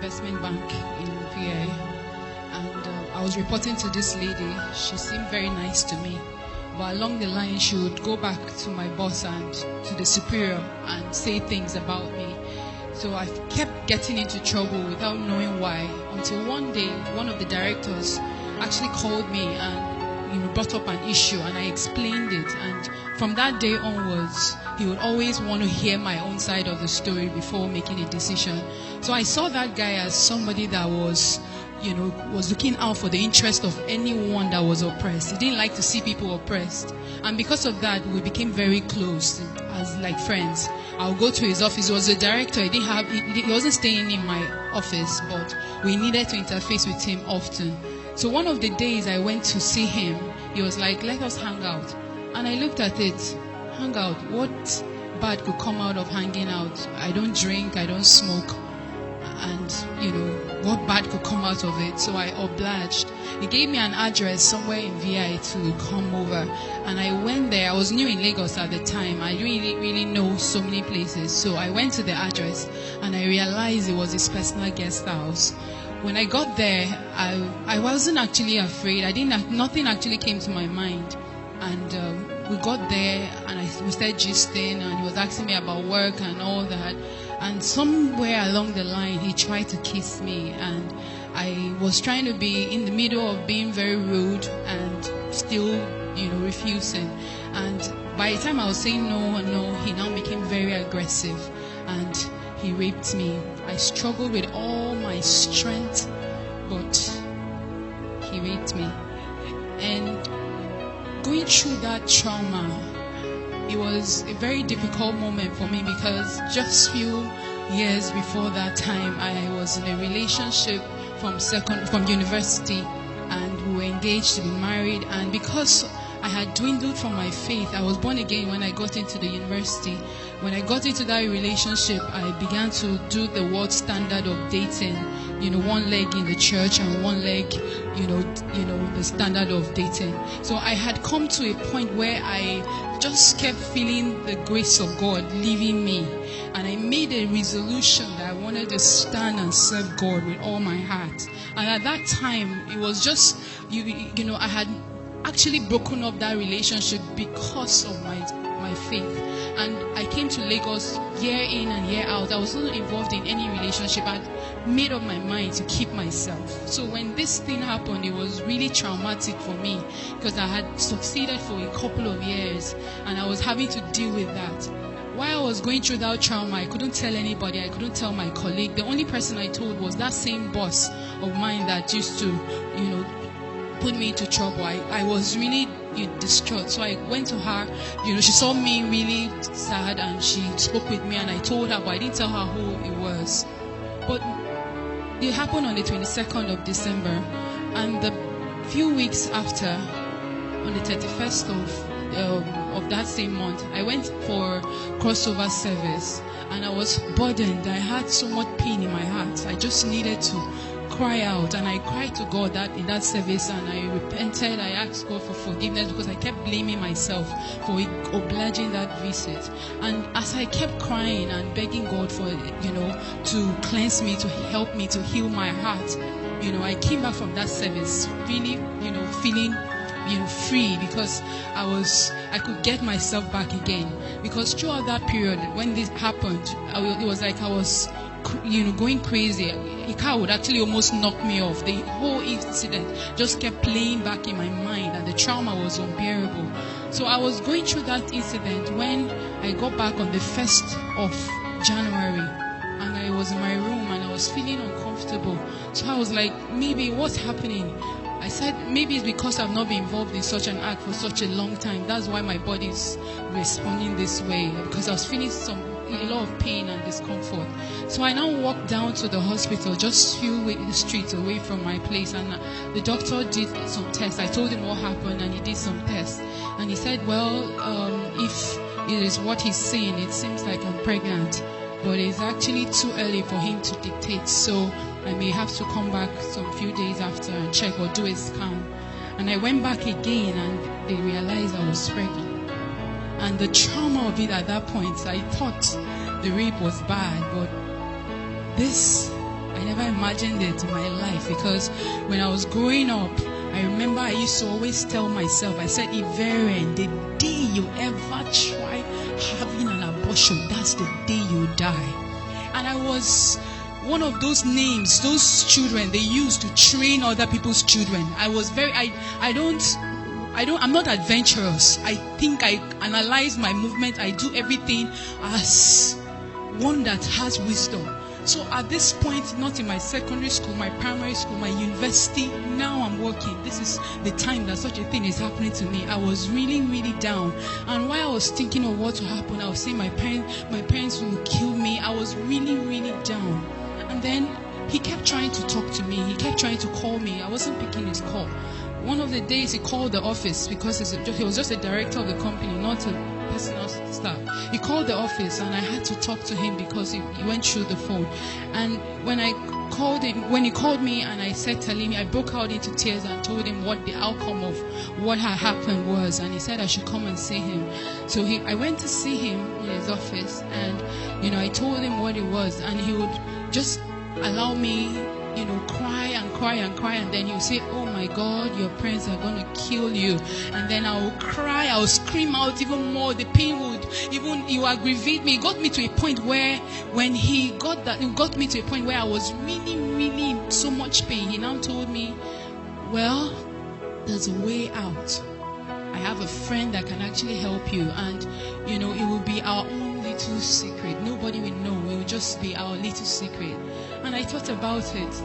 investment bank in VA, and I was reporting to this lady. She seemed very nice to me, but along the line she would go back to my boss and to the superior and say things about me. So I kept getting into trouble without knowing why, until one day one of the directors actually called me and brought up an issue, and I explained it. And from that day onwards, he would always want to hear my own side of the story before making a decision. So I saw that guy as somebody that was looking out for the interest of anyone that was oppressed. He didn't like to see people oppressed. And because of that, we became very close as like friends. I'll go to his office. He was a director. He wasn't staying in my office, but we needed to interface with him often. So one of the days I went to see him, he was like, let us hang out. And I looked at it, hang out, what bad could come out of hanging out? I don't drink, I don't smoke. And, what bad could come out of it? So I obliged. He gave me an address somewhere in VI to come over. And I went there. I was new in Lagos at the time. I didn't really know so many places. So I went to the address and I realized it was his personal guest house. When I got there, I wasn't actually afraid. Nothing actually came to my mind. And we got there and we started gisting, and he was asking me about work and all that. And somewhere along the line, he tried to kiss me, and I was trying to be in the middle of being very rude and still, refusing. And by the time I was saying no, he now became very aggressive, and he raped me. I struggled with all my strength, but he raped me. And going through that trauma, it was a very difficult moment for me, because just few years before that time, I was in a relationship from university, and we were engaged to be married. And because I had dwindled from my faith, I was born again when I got into the university. When I got into that relationship, I began to do the world standard of dating, one leg in the church and one leg, the standard of dating. So I had come to a point where I just kept feeling the grace of God leaving me. And I made a resolution that I wanted to stand and serve God with all my heart. And at that time, it was just, I had actually broken up that relationship because of my faith. And I came to Lagos year in and year out. I was not involved in any relationship. I'd made up my mind to keep myself. So when this thing happened, it was really traumatic for me, because I had succeeded for a couple of years and I was having to deal with that. While I was going through that trauma, I couldn't tell anybody. I couldn't tell my colleague. The only person I told was that same boss of mine that used to, put me into trouble. I was really distraught. So I went to her. She saw me really sad and she spoke with me, and I told her, but I didn't tell her who it was. But it happened on the 22nd of December, and the few weeks after, on the 31st of that same month, I went for crossover service, and I was burdened. I had so much pain in my heart. I just needed to cry out, and I cried to God in that service, and I repented. I asked God for forgiveness, because I kept blaming myself for obliging that visit. And as I kept crying and begging God for to cleanse me, to help me, to heal my heart, I came back from that service really feeling free, because I could get myself back again. Because throughout that period when this happened, it was like I was going crazy. A car would actually almost knock me off. The whole incident just kept playing back in my mind, and the trauma was unbearable. So I was going through that incident when I got back on the 1st of January, and I was in my room and I was feeling uncomfortable. So I was like, maybe what's happening? I said, maybe it's because I've not been involved in such an act for such a long time. That's why my body is responding this way, because I was feeling a lot of pain and discomfort. So I now walked down to the hospital, just a few streets away from my place, and the doctor did some tests. I told him what happened, and he did some tests. And he said, well, if it is what he's saying, it seems like I'm pregnant, but it's actually too early for him to dictate. So I may have to come back some few days after and check or do a scan. And I went back again, and they realized I was pregnant. And the trauma of it at that point, I thought the rape was bad, but this, I never never imagined it in my life, because when I was growing up, I remember I used to always tell myself, I said, Iveren, the day you ever try having an abortion, that's the day you die. And I was one of those names, those children they used to train other people's children. I was I'm not adventurous. I think I analyze my movement. I do everything as one that has wisdom. So at this point, not in my secondary school, my primary school, my university, now I'm working. This is the time that such a thing is happening to me. I was really, really down. And while I was thinking of what will happen, I was saying my parents will kill me. I was really, really down. And then he kept trying to talk to me. He kept trying to call me. I wasn't picking his call. One of the days he called the office, because he was just a director of the company, not a personal staff. He called the office and I had to talk to him because he went through the phone. And when he called me and I said Talimi, I broke out into tears and told him what the outcome of what had happened was. And he said I should come and see him. So I went to see him in his office, and I told him what it was, and he would just allow me cry and cry and cry, and then he'll say, oh my God, your parents are going to kill you. And then I will cry, I will scream out even more. The pain would aggravate me. It got me to a point where it got me to a point where I was really, really in so much pain. He now told me, well, there's a way out. I have a friend that can actually help you, and it will be our own little secret. Nobody will know. It will just be our little secret. And I thought about it.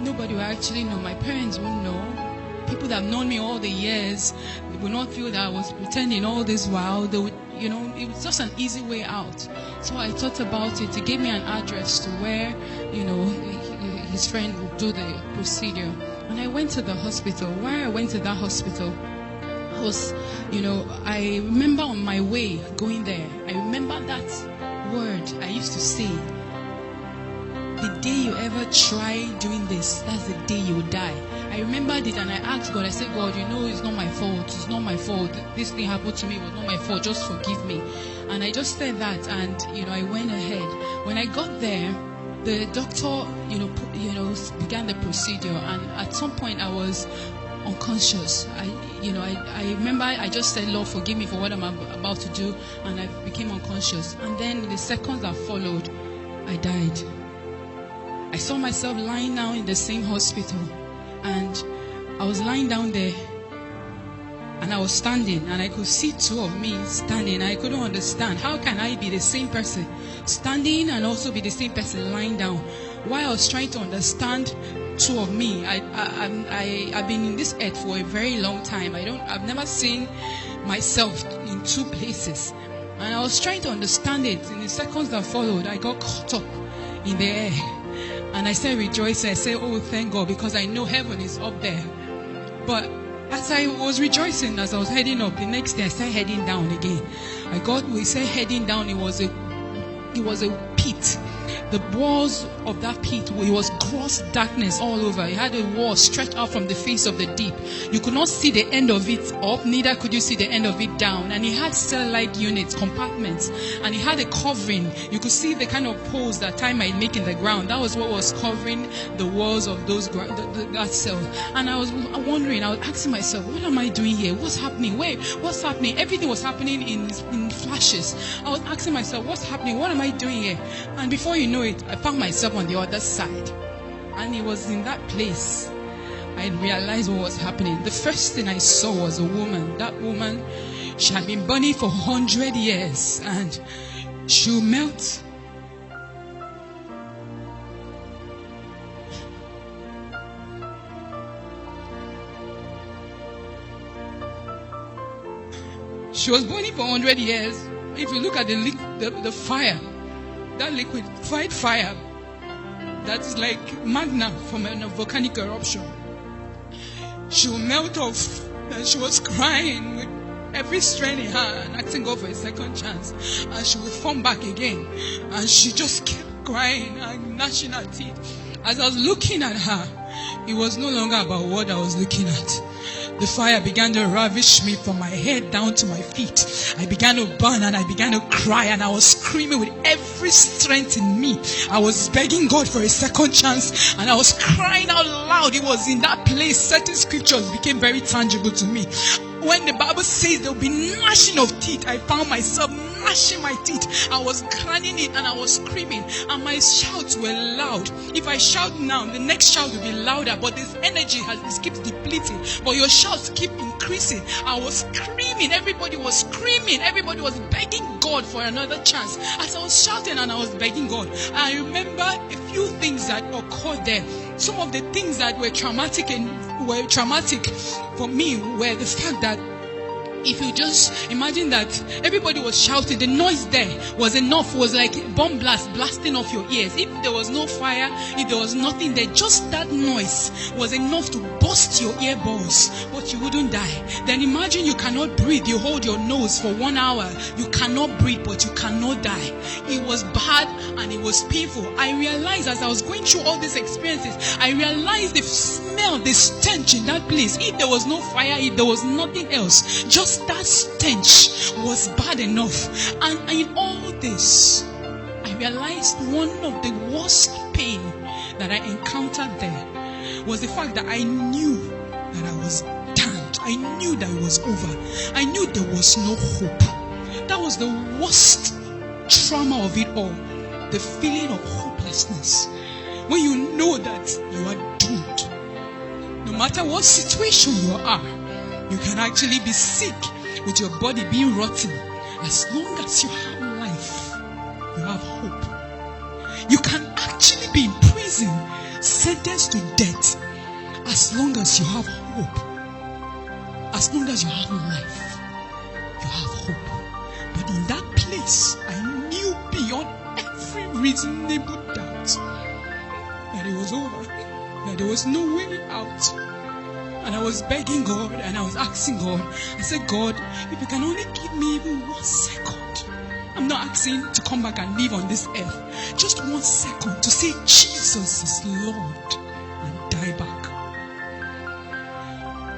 Nobody will actually know. My parents won't know. People that have known me all the years, they will not feel that I was pretending all this while. They would, it was just an easy way out. So I thought about it. He gave me an address to where, his friend would do the procedure. And I went to the hospital. Why I went to that hospital was, I remember on my way going there, I remember that word I used to say, the day you ever try doing this, that's the day you will die. I remembered it and I asked God, I said, God, it's not my fault. It's not my fault. This thing happened to me. It was not my fault. Just forgive me. And I just said that, and, I went ahead. When I got there, the doctor, began the procedure, and at some point I was unconscious. I remember I just said, Lord, forgive me for what I'm about to do, and I became unconscious. And then in the seconds that followed, I died. I saw myself lying down in the same hospital, and I was lying down there, and I was standing, and I could see two of me standing. I couldn't understand, how can I be the same person standing and also be the same person lying down? While I was trying to understand two of me, I've been in this earth for a very long time. I've never seen myself in two places, and I was trying to understand it. In the seconds that followed, I got caught up in the air. And I started rejoicing. I said, oh, thank God, because I know heaven is up there. But as I was rejoicing, as I was heading up, the next day I started heading down again. We said heading down, it was a pit. The walls of that pit, it was gross darkness all over. It had a wall stretched out from the face of the deep. You could not see the end of it up, neither could you see the end of it down. And it had cell-like units, compartments, and it had a covering. You could see the kind of holes that time might make in the ground. That was what was covering the walls of those that cell. And I was wondering, I was asking myself, what am I doing here? What's happening? What's happening? Everything was happening in flashes. I was asking myself, what's happening? What am I doing here? And before you know it, I found myself on the other side. And it was in that place I realized what was happening. The first thing I saw was a woman. That woman, she had been burning for 100 years, and she'll melt. She was burning for 100 years. If you look at the fire, that liquefied fire, that is like magna from a volcanic eruption, she will melt off. And she was crying with every strength in her and asking God for a second chance. And she would form back again. And she just kept crying and gnashing her teeth. As I was looking at her, It was no longer about what I was looking at. The fire began to ravish me from my head down to my feet. I began to burn and I began to cry and I was screaming with every strength in me. I was begging God for a second chance and I was crying out loud. It was in that place certain scriptures became very tangible to me. When the Bible says there will be gnashing of teeth, I found myself gnashing my teeth. I was grinding it and I was screaming and my shouts were loud. If I shout now, the next shout will be louder, but this energy it keeps depleting, but your shouts keep increasing. I was screaming, everybody was screaming, everybody was begging God for another chance. As I was shouting and I was begging God, I remember a few things that occurred there. Some of the things that were traumatic for me were the fact that if you just imagine that everybody was shouting, the noise there was enough, was like a bomb blast blasting off your ears. If there was no fire, if there was nothing there, just that noise was enough to burst your earballs, but you wouldn't die. Then imagine you cannot breathe, you hold your nose for 1 hour, you cannot breathe, but you cannot die. It was bad and it was painful. I realized as I was going through all these experiences, I realized the smell, the stench in that place. If there was no fire, if there was nothing else, just that stench was bad enough. And in all this, I realized one of the worst pain that I encountered there was the fact that I knew that I was damned. I knew that it was over. I knew there was no hope. That was the worst trauma of it all. The feeling of hopelessness. When you know that you are doomed. No matter what situation you are, you can actually be sick with your body being rotten. As long as you have life, you have hope. You can actually be in prison, sentenced to death. As long as you have hope. As long as you have life, you have hope. But in that place, I knew beyond every reasonable doubt that it was over. That there was no way out. And I was begging God and I was asking God. I said, God, if you can only give me even 1 second. I'm not asking to come back and live on this earth. Just 1 second to say Jesus is Lord and die back.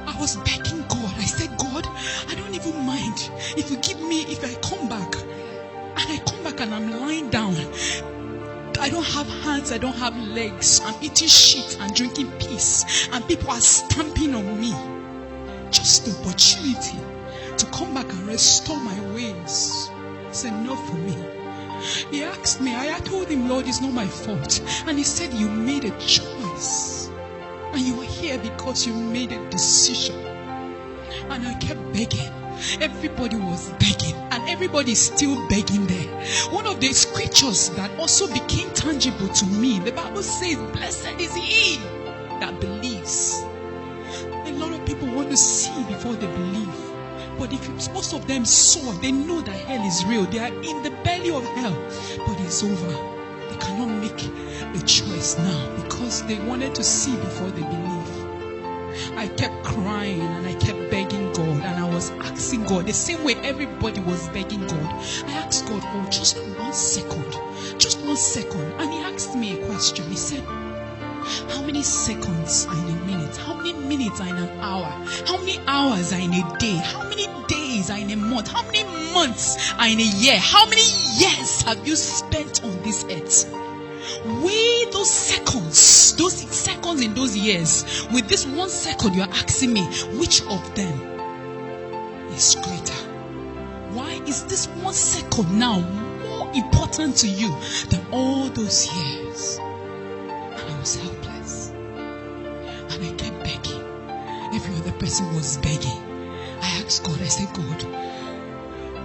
I was begging God. I said, God, I don't even mind if you give me, if I come back. And I come back and I'm lying down. I don't have hands, I don't have legs. I'm eating shit and drinking piss. And people are stamping on me. Just the opportunity to come back and restore my ways. It's enough for me. He asked me, I told him, Lord, it's not my fault. And he said, you made a choice. And you are here because you made a decision. And I kept begging. Everybody was begging, and everybody is still begging there. One of the scriptures that also became tangible to me, the Bible says, blessed is he that believes. A lot of people want to see before they believe. But if most of them saw, they know that hell is real. They are in the belly of hell, but it's over. They cannot make a choice now because they wanted to see before they believe. I kept crying and I kept begging God, and I was asking God the same way everybody was begging God. I asked God, oh, just 1 second, just 1 second. And he asked me a question. He said, how many seconds are in a minute? How many minutes are in an hour? How many hours are in a day? How many days are in a month? How many months are in a year? How many years have you spent on this earth? Weigh those seconds in those years. With this 1 second, you are asking me, which of them is greater? Why is this 1 second now more important to you than all those years? And I was helpless. And I kept begging. Every other person was begging. I asked God, I said, God,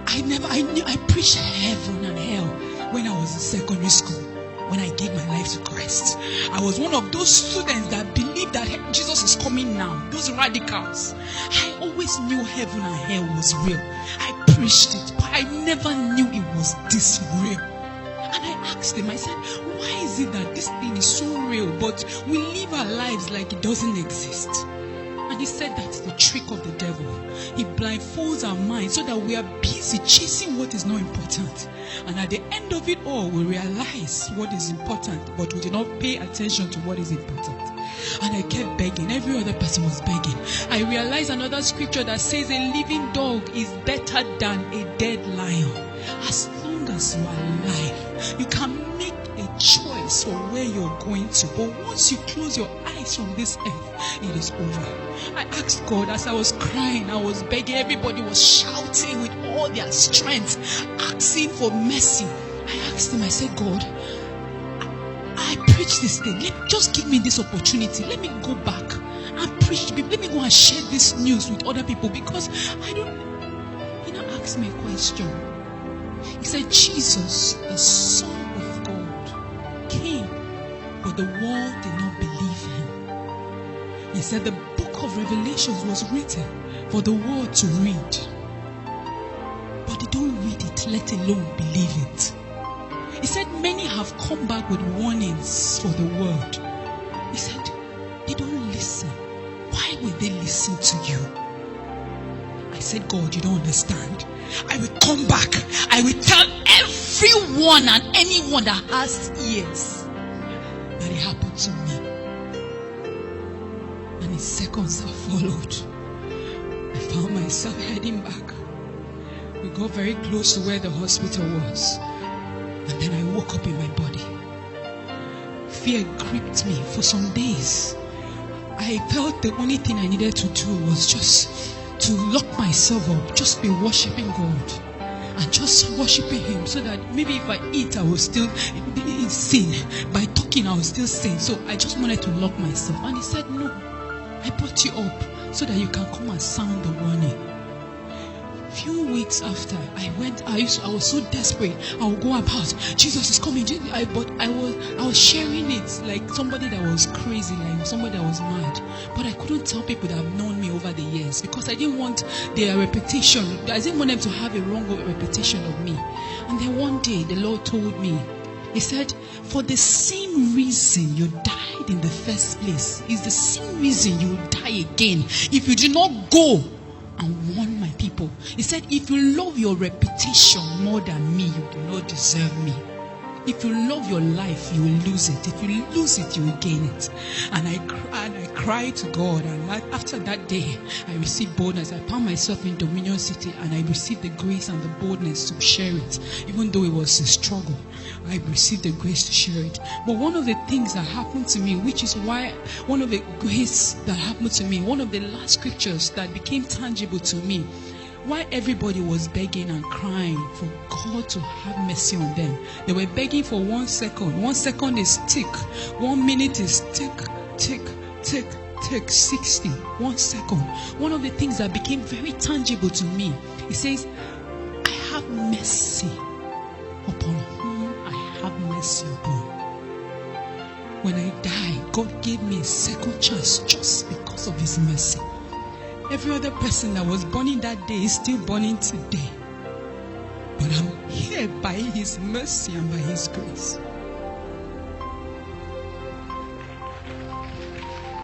I preached heaven and hell when I was in secondary school. When I gave my life to Christ, I was one of those students that believed that Jesus is coming now. Those radicals. I always knew heaven and hell was real. I preached it, but I never knew it was this real. And I asked him, I said, why is it that this thing is so real, but we live our lives like it doesn't exist? And he said that's the trick of the devil. He blindfolds our minds so that we are busy chasing what is not important. And at the end of it all, we realize what is important, but we do not pay attention to what is important. And I kept begging. Every other person was begging. I realized another scripture that says a living dog is better than a dead lion. As long as you are alive, you can make a choice for where you're going to. But once you close your eyes from this earth, it is over. I asked God as I was crying, I was begging. Everybody was shouting with all their strength, asking for mercy. I asked him, I said, God, I preach this thing. Just give me this opportunity. Let me go back and preach. Let me go and share this news with other people, because I don't. He now asked me a question. He said, Jesus, the Son of God, came, but the world did not believe him. He said the book of Revelations was written for the world to read, but they don't read it, let alone believe it. He said many have come back with warnings for the world. He said they don't listen. Why would they listen to you? I said, God, you don't understand. I will come back. I will tell everyone and anyone that has ears that it happened to me. And in seconds that followed, I found myself heading back. We got very close to where the hospital was. And then I woke up in my body. Fear gripped me for some days. I felt the only thing I needed to do was just to lock myself up, just be worshiping God and just worshiping him, so that maybe if I eat, I will still sin. By talking, I will still sin. So I just wanted to lock myself. And he said, no, I brought you up so that you can come and sound the warning. Few weeks after I was so desperate. I would go about, Jesus is coming. But I was sharing it like somebody that was crazy, like somebody that was mad. But I couldn't tell people that have known me over the years, because I didn't want their reputation. I didn't want them to have a wrong reputation of me. And then one day the Lord told me, he said, for the same reason you died in the first place is the same reason you will die again if you do not go and warn my people. He said, if you love your reputation more than me, you do not deserve me. If you love your life, you will lose it. If you lose it, you will gain it. And I cried to God. And after that day, I received boldness. I found myself in Dominion City, and I received the grace and the boldness to share it. Even though it was a struggle, I received the grace to share it. But one of the things that happened to me, which is why one of the grace that happened to me, one of the last scriptures that became tangible to me, why everybody was begging and crying for God to have mercy on them. They were begging for 1 second. 1 second is tick. 1 minute is tick, tick, tick, tick, 60. 1 second. One of the things that became very tangible to me, it says, I have mercy upon whom I have mercy upon. When I died, God gave me a second chance just because of his mercy. Every other person that was burning that day is still burning today. But I'm here by his mercy and by his grace.